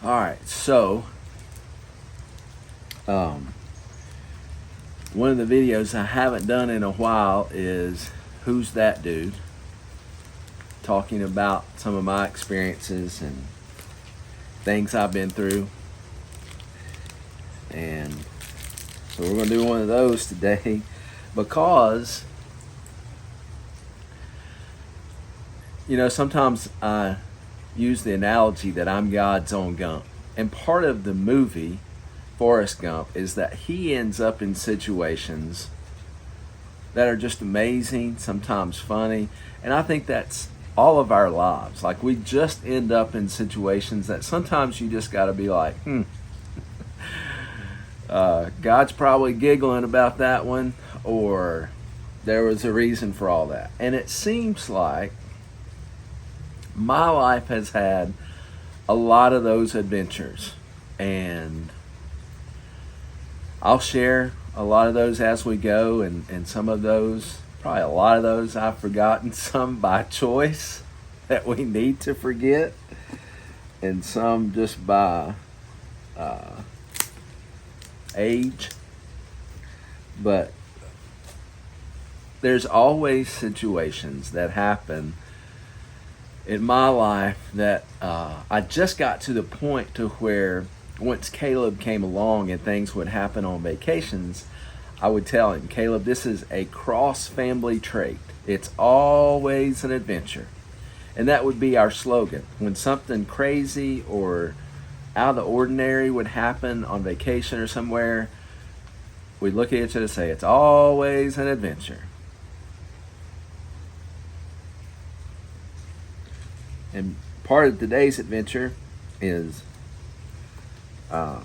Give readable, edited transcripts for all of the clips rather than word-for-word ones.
All right, so um, one of the videos I haven't done in a while is Who's That Dude? Talking about some of my experiences and things I've been through. And so we're going to do one of those today because, sometimes I use the analogy that I'm God's own Gump. And part of the movie, Forrest Gump, is that he ends up in situations that are just amazing, sometimes funny. And I think that's all of our lives. Like, we just end up in situations that sometimes you just got to be like, God's probably giggling about that one, or there was a reason for all that. And it seems like my life has had a lot of those adventures, and I'll share a lot of those as we go, and some of those, probably a lot of those I've forgotten, some by choice that we need to forget, and some just by age. But there's always situations that happen in my life that I just got to the point to where once Caleb came along and things would happen on vacations, I would tell him, Caleb, this is a cross-family trait. It's always an adventure. And that would be our slogan. When something crazy or out of the ordinary would happen on vacation or somewhere, we'd look at each other and say, it's always an adventure. And part of today's adventure is a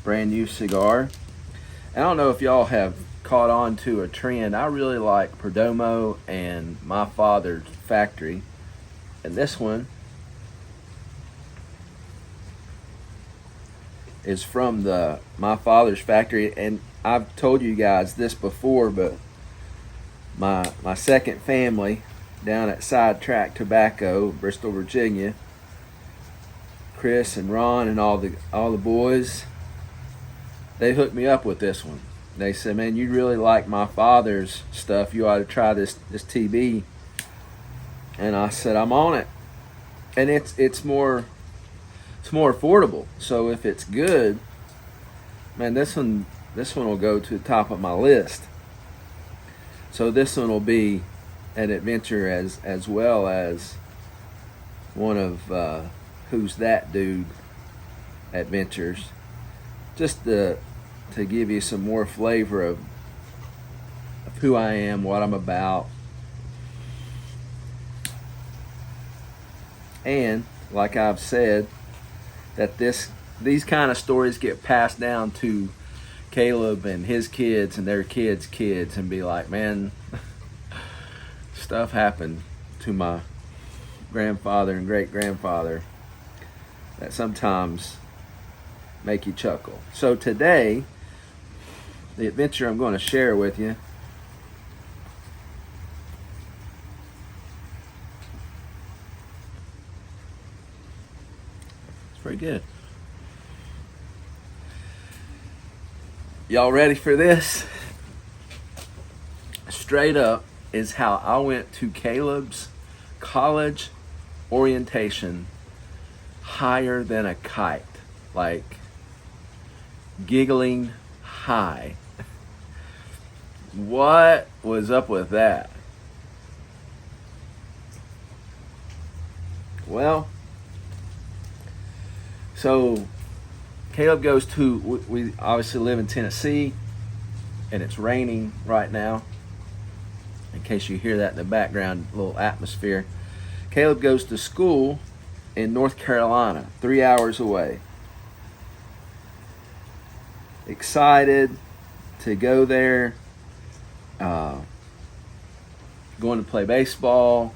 brand new cigar. I don't know if y'all have caught on to a trend. I really like Perdomo and My Father's Factory. And this one is from the My Father's Factory. And I've told you guys this before, but my second family down at Sidetrack Tobacco, Bristol, Virginia, Chris and Ron and all the boys, they hooked me up with this one. They said, man, you really like My Father's stuff. You ought to try this TB. And I said, I'm on it. And it's more affordable. So if it's good, man, this one will go to the top of my list. So this one will be an adventure as well as one of Who's That Dude adventures, just to give you some more flavor of who I am, what I'm about. And like I've said, that these kind of stories get passed down to Caleb and his kids and their kids' kids, and be like, man, stuff happened to my grandfather and great-grandfather that sometimes make you chuckle. So today, the adventure I'm going to share with you is pretty good. Y'all ready for this? Straight up is how I went to Caleb's college orientation higher than a kite, like giggling high. What was up with that? Well, so Caleb goes to, we obviously live in Tennessee, and it's raining right now. In case you hear that in the background, a little atmosphere. Caleb goes to school in North Carolina, 3 hours away. Excited to go there, going to play baseball.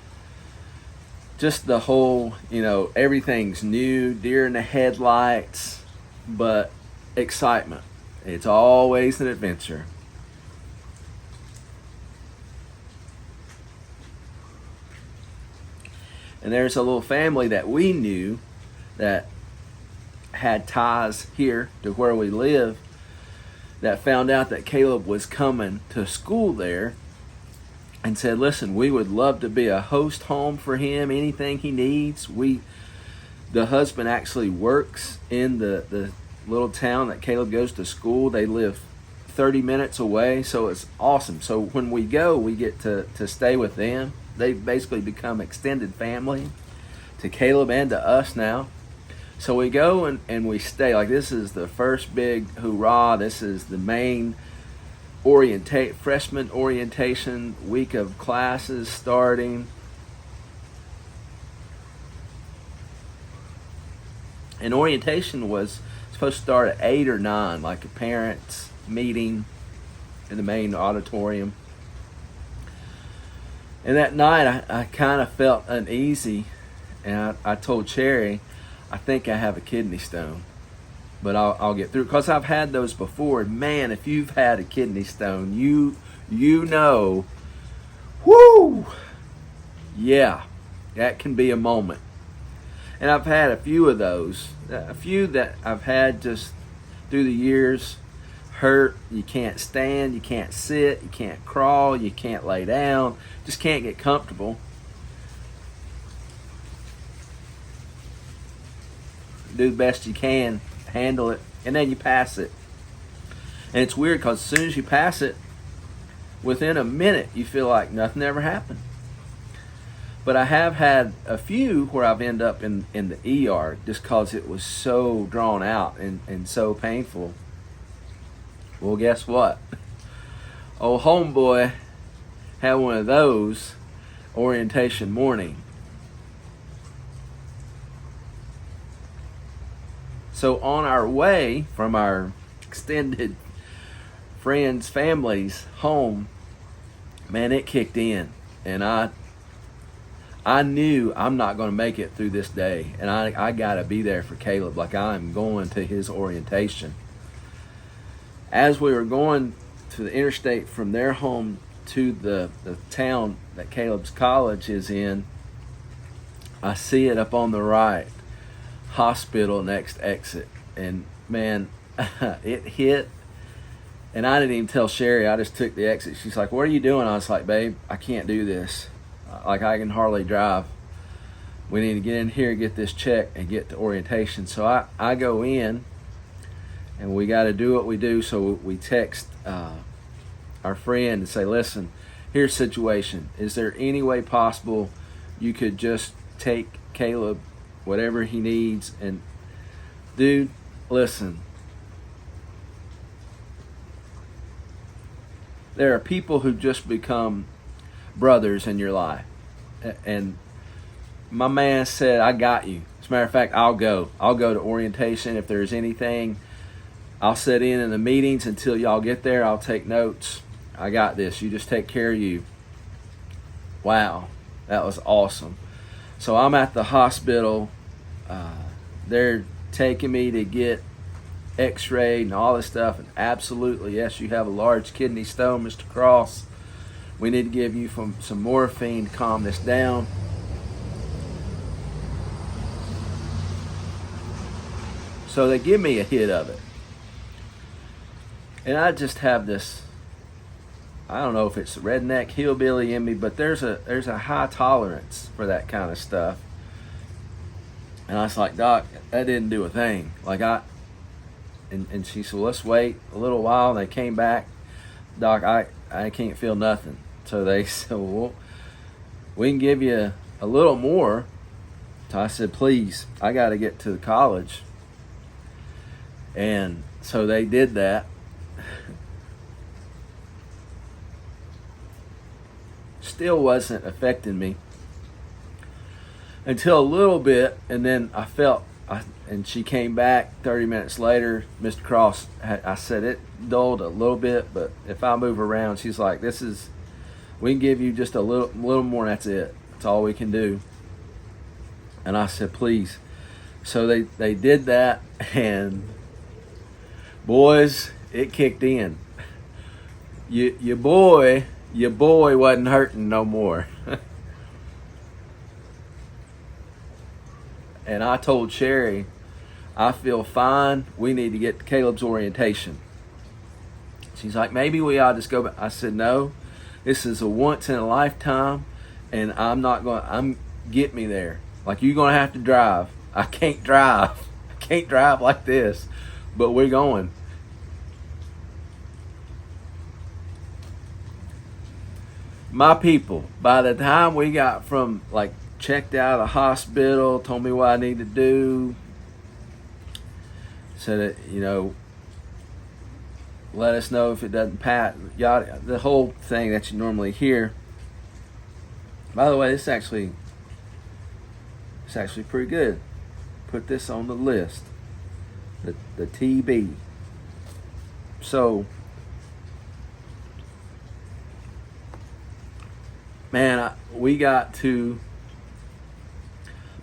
Just the whole, everything's new, deer in the headlights, but excitement. It's always an adventure. And there's a little family that we knew that had ties here to where we live that found out that Caleb was coming to school there and said, listen, we would love to be a host home for him, anything he needs. The husband actually works in the little town that Caleb goes to school. They live 30 minutes away, so it's awesome. So when we go, we get to stay with them. They've basically become extended family to Caleb and to us now. So we go and we stay. Like, this is the first big hoorah. This is the main freshman orientation week of classes starting. And orientation was supposed to start at 8 or 9, like a parents' meeting in the main auditorium. And that night, I kind of felt uneasy, and I told Cherry, I think I have a kidney stone, but I'll get through it, because I've had those before. And man, if you've had a kidney stone, you know, whoo, yeah, that can be a moment. And I've had a few of those, a few that I've had just through the years. Hurt, you can't stand, you can't sit, you can't crawl, you can't lay down, just can't get comfortable. Do the best you can, handle it, and then you pass it. And it's weird, because as soon as you pass it, within a minute you feel like nothing ever happened. But I have had a few where I've ended up in the ER just because it was so drawn out and so painful. Well, guess what? Old homeboy had one of those orientation morning. So on our way from our extended friends, families home, man, it kicked in. And I knew I'm not going to make it through this day. And I got to be there for Caleb, like I'm going to his orientation. As we were going to the interstate from their home to the town that Caleb's college is in, I see it up on the right, hospital next exit. And man, it hit, and I didn't even tell Sherry. I just took the exit. She's like, what are you doing? I was like, babe, I can't do this. Like, I can hardly drive. We need to get in here, get this checked, and get to orientation. So I go in, and we got to do what we do. So we text our friend and say, listen, here's the situation. Is there any way possible you could just take Caleb, whatever he needs? And dude, listen, there are people who just become brothers in your life. And my man said, I got you. As a matter of fact, I'll go to orientation. If there's anything, I'll sit in the meetings until y'all get there. I'll take notes. I got this. You just take care of you. Wow, that was awesome. So I'm at the hospital. They're taking me to get x-rayed and all this stuff. And absolutely, yes, you have a large kidney stone, Mr. Cross. We need to give you some morphine to calm this down. So they give me a hit of it. And I just have this, I don't know if it's redneck hillbilly in me, but there's a high tolerance for that kind of stuff. And I was like, Doc, that didn't do a thing. Like and she said, well, let's wait a little while. And they came back. Doc, I can't feel nothing. So they said, well, we can give you a little more. So I said, please, I got to get to the college. And so they did that. Still wasn't affecting me until a little bit, and then I felt, and she came back 30 minutes later. Mr. Cross, I said it dulled a little bit, but if I move around, she's like, we can give you just a little more, and that's it. That's all we can do. And I said, please. So they did that, and boys, it kicked in. Your boy wasn't hurting no more. And I told Sherry, I feel fine. We need to get to Caleb's orientation. She's like, maybe we ought to just go back. I said, no, this is a once in a lifetime, and get me there. Like, you're going to have to drive. I can't drive. I can't drive like this, but we're going. My people, by the time we got from, like, checked out of the hospital, told me what I need to do, said that, you know, let us know if it doesn't pass, yada, the whole thing that you normally hear. By the way, it's actually pretty good. Put this on the list, the TB. So, man,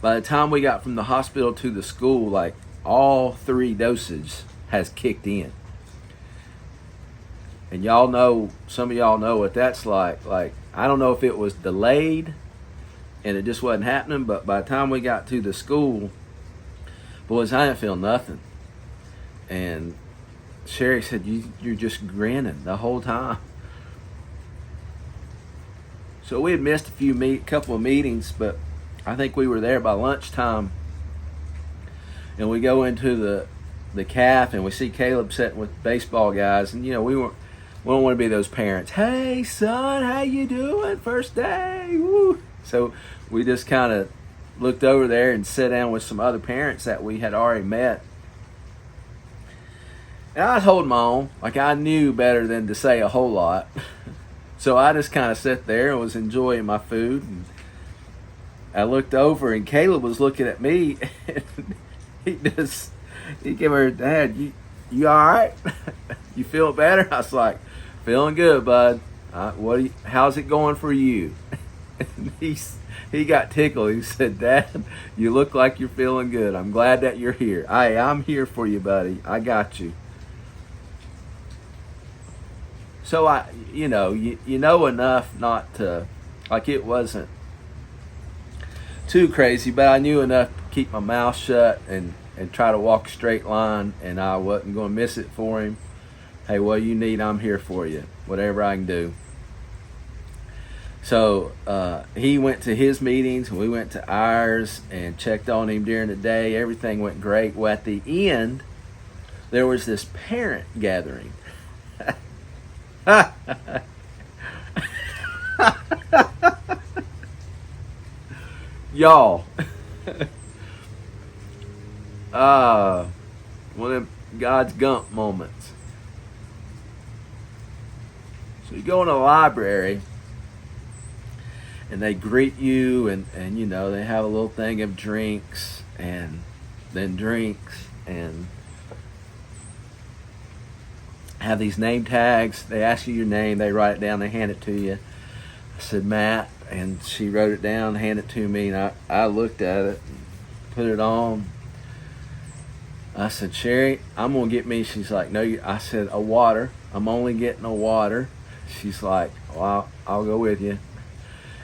by the time we got from the hospital to the school, like, all 3 dosages has kicked in. And y'all know, some of y'all know what that's like. Like, I don't know if it was delayed and it just wasn't happening, but by the time we got to the school, boys, I didn't feel nothing. And Sherry said, you're just grinning the whole time. So we had missed a couple of meetings, but I think we were there by lunchtime. And we go into the calf, and we see Caleb sitting with baseball guys. And, you know, we don't want to be those parents. Hey, son, how you doing? First day. Woo. So we just kind of looked over there and sat down with some other parents that we had already met. And I was holding my own. Like, I knew better than to say a whole lot. So I just kind of sat there and was enjoying my food. And I looked over, and Caleb was looking at me. And he gave her, Dad, you all right? You feel better? I was like, feeling good, bud. How's it going for you? And he got tickled. He said, Dad, you look like you're feeling good. I'm glad that you're here. I'm here for you, buddy. I got you. So you know enough not to, like, it wasn't too crazy, but I knew enough to keep my mouth shut and try to walk a straight line, and I wasn't going to miss it for him. Hey, what you need, I'm here for you. Whatever I can do. So he went to his meetings, and we went to ours and checked on him during the day. Everything went great. Well, at the end, there was this parent gathering. Y'all. One of them God's Gump moments. So you go in a library, and they greet you, and you know, they have a little thing of drinks, and then drinks, and have these name tags. They ask you your name, they write it down, they hand it to you. I said, Matt, and she wrote it down, handed it to me, and I looked at it, put it on. I said, Sherry, I'm going to get me. She's like, no, I said, a water. I'm only getting a water. She's like, well, I'll go with you.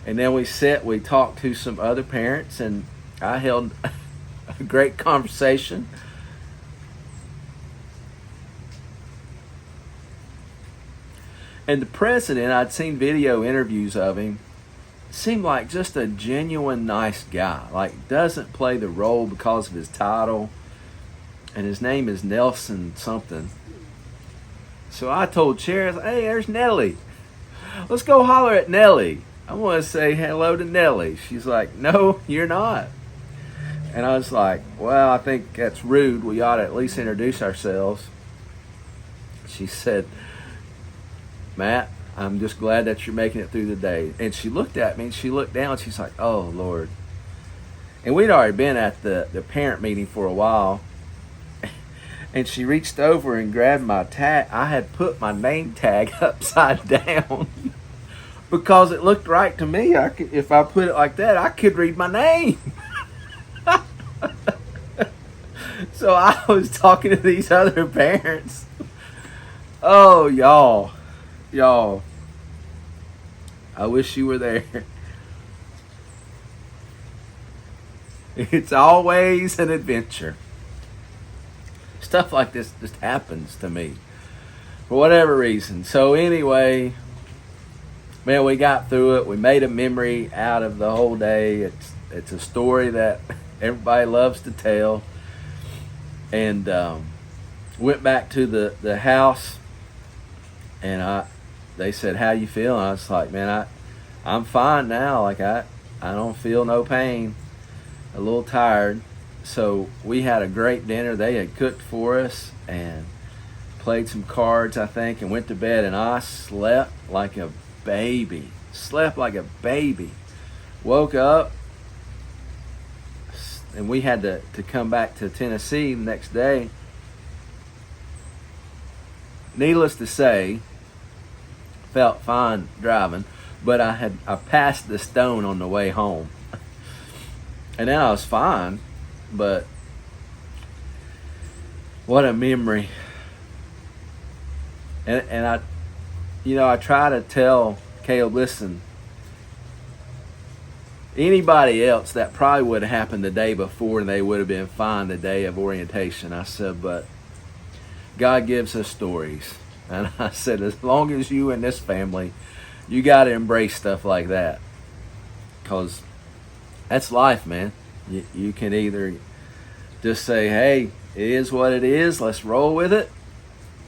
And then we talked to some other parents, and I held a great conversation. And the president, I'd seen video interviews of him, seemed like just a genuine nice guy. Like, doesn't play the role because of his title. And his name is Nelson something. So I told Cherry, hey, there's Nellie. Let's go holler at Nellie. I want to say hello to Nellie. She's like, no, you're not. And I was like, well, I think that's rude. We ought to at least introduce ourselves. She said, Matt, I'm just glad that you're making it through the day. And she looked at me, and she looked down. She's like, oh, Lord. And we'd already been at the parent meeting for a while. And she reached over and grabbed my tag. I had put my name tag upside down because it looked right to me. If I put it like that, I could read my name. So I was talking to these other parents. Oh, y'all. I wish you were there. It's always an adventure. Stuff like this just happens to me for whatever reason. So anyway, man, we got through it. We made a memory out of the whole day. It's a story that everybody loves to tell. And went back to the house, and they said, "How you feeling?" I was like, "Man, I'm fine now. Like I don't feel no pain. A little tired." So we had a great dinner. They had cooked for us and played some cards, I think, and went to bed. And I slept like a baby. Slept like a baby. Woke up, and we had to come back to Tennessee the next day. Needless to say, felt fine driving, but I passed the stone on the way home. And then I was fine, but what a memory. And I try to tell Caleb, listen, anybody else, that probably would have happened the day before and they would have been fine the day of orientation. I said, but God gives us stories. And I said, as long as you and this family, you got to embrace stuff like that. Because that's life, man. You can either just say, hey, it is what it is. Let's roll with it.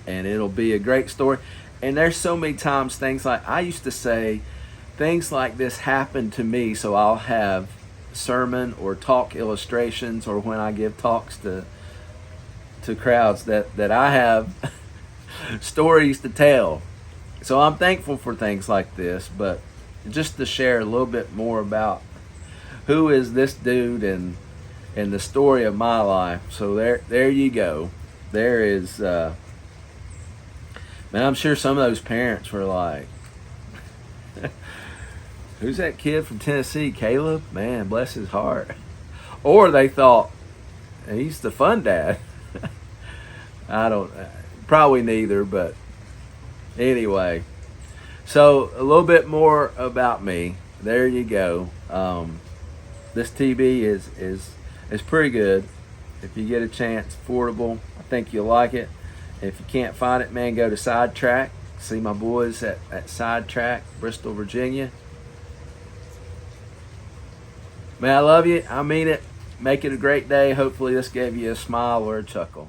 And it'll be a great story. And there's so many times things like, I used to say, things like this happen to me, so I'll have sermon or talk illustrations, or when I give talks to crowds that I have stories to tell. So I'm thankful for things like this, but just to share a little bit more about who is this dude and the story of my life. So there you go. There is, man, I'm sure some of those parents were like, who's that kid from Tennessee, Caleb? Man, bless his heart. Or they thought, he's the fun dad. I don't, probably neither, but anyway. So a little bit more about me. There you go. This TV is pretty good. If you get a chance, affordable. I think you'll like it. If you can't find it, man, go to Sidetrack. See my boys at Sidetrack, Bristol, Virginia. Man, I love you. I mean it. Make it a great day. Hopefully this gave you a smile or a chuckle.